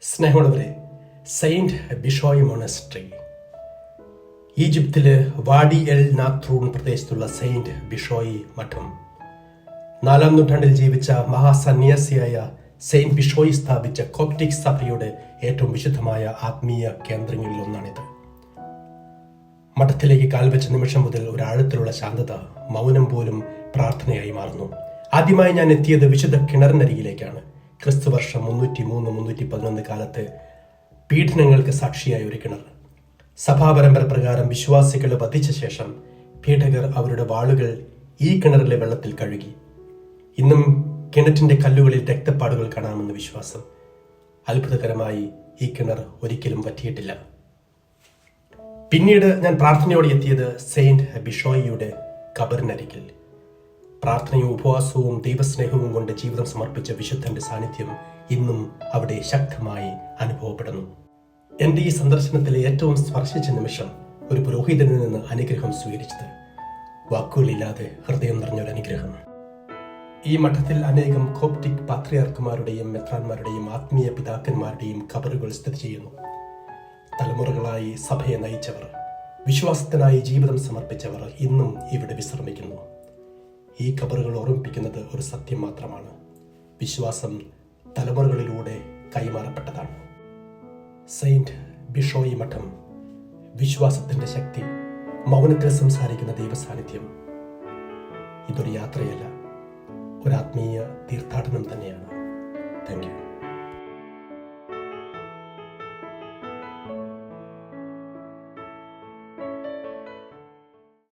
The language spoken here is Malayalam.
സ്നേഹമുള്ളവരെ, സെയിൻറ്റ് ബിഷോയ് മൊണസ്ട്രി, ഈജിപ്തിലെ വാഡി എൽ നാത്രൂൺ പ്രദേശത്തുള്ള സെയിൻറ്റ് ബിഷോയ് മഠം 4-ാം നൂറ്റാണ്ടിൽ ജീവിച്ച മഹാസന്യാസിയായ സെയിൻറ്റ് ബിഷോയ് സ്ഥാപിച്ച കോപ്റ്റിക് സഭയുടെ ഏറ്റവും വിശുദ്ധമായ ആത്മീയ കേന്ദ്രങ്ങളിൽ ഒന്നാണിത്. മഠത്തിലേക്ക് കാൽവെച്ച നിമിഷം മുതൽ ഒരു ആഴത്തിലുള്ള ശാന്തത, മൗനം പോലും പ്രാർത്ഥനയായി മാറുന്നു. ആദ്യമായി ഞാൻ എത്തിയത് വിശുദ്ധ കിണറിനരികിലേക്കാണ്. ക്രിസ്തുവർഷം 303-311 കാലത്ത് പീഡനങ്ങൾക്ക് സാക്ഷിയായ ഒരു കിണർ. സഭാപരമ്പര പ്രകാരം വിശ്വാസികളെ വധിച്ച ശേഷം പീഡകർ അവരുടെ വാളുകൾ ഈ കിണറിലെ വെള്ളത്തിൽ കഴുകി. ഇന്നും കിണറ്റിന്റെ കല്ലുകളിൽ രക്തപ്പാടുകൾ കാണാമെന്ന് വിശ്വാസം. അത്ഭുതകരമായി ഈ കിണർ ഒരിക്കലും വറ്റിയിട്ടില്ല. പിന്നീട് ഞാൻ പ്രാർത്ഥനയോടെ എത്തിയത് സെയിൻറ്റ് ബിഷോയിയുടെ ഖബറിനരികിൽ. പ്രാർത്ഥനയും ഉപവാസവും ദൈവസ്നേഹവും കൊണ്ട് ജീവിതം സമർപ്പിച്ച വിശുദ്ധന്റെ സാന്നിധ്യം ഇന്നും അവിടെ ശക്തമായി അനുഭവപ്പെടുന്നു. എന്റെ ഈ സന്ദർശനത്തിലെ ഏറ്റവും സ്പർശിച്ച നിമിഷം ഒരു പുരോഹിതനിൽ നിന്ന് അനുഗ്രഹം സ്വീകരിച്ചത്. വാക്കുകളില്ലാതെ ഹൃദയം നിറഞ്ഞൊരു അനുഗ്രഹം. ഈ മഠത്തിൽ അനേകം കോപ്റ്റിക് പാത്രിയാർക്കുമാരുടെയും മെത്രാന്മാരുടെയും ആത്മീയ പിതാക്കന്മാരുടെയും ഖബറുകൾ സ്ഥിതി ചെയ്യുന്നു. തലമുറകളായി സഭയെ നയിച്ചവർ, വിശ്വാസത്തിനായി ജീവിതം സമർപ്പിച്ചവർ ഇന്നും ഇവിടെ വിശ്രമിക്കുന്നു. ഈ ഖബറുകൾ ഓർമ്മിപ്പിക്കുന്നത് ഒരു സത്യം മാത്രമാണ്: വിശ്വാസം തലമുറകളിലൂടെ കൈമാറപ്പെട്ടതാണ്. സെയിൻറ്റ് ബിഷോയ് മഠം, വിശ്വാസത്തിന്റെ ശക്തി, മൗനത്തിൽ സംസാരിക്കുന്ന ദൈവസാന്നിധ്യം. ഇതൊരു യാത്രയല്ല, ഒരു ആത്മീയ തീർത്ഥാടനം തന്നെയാണ്. Thank you.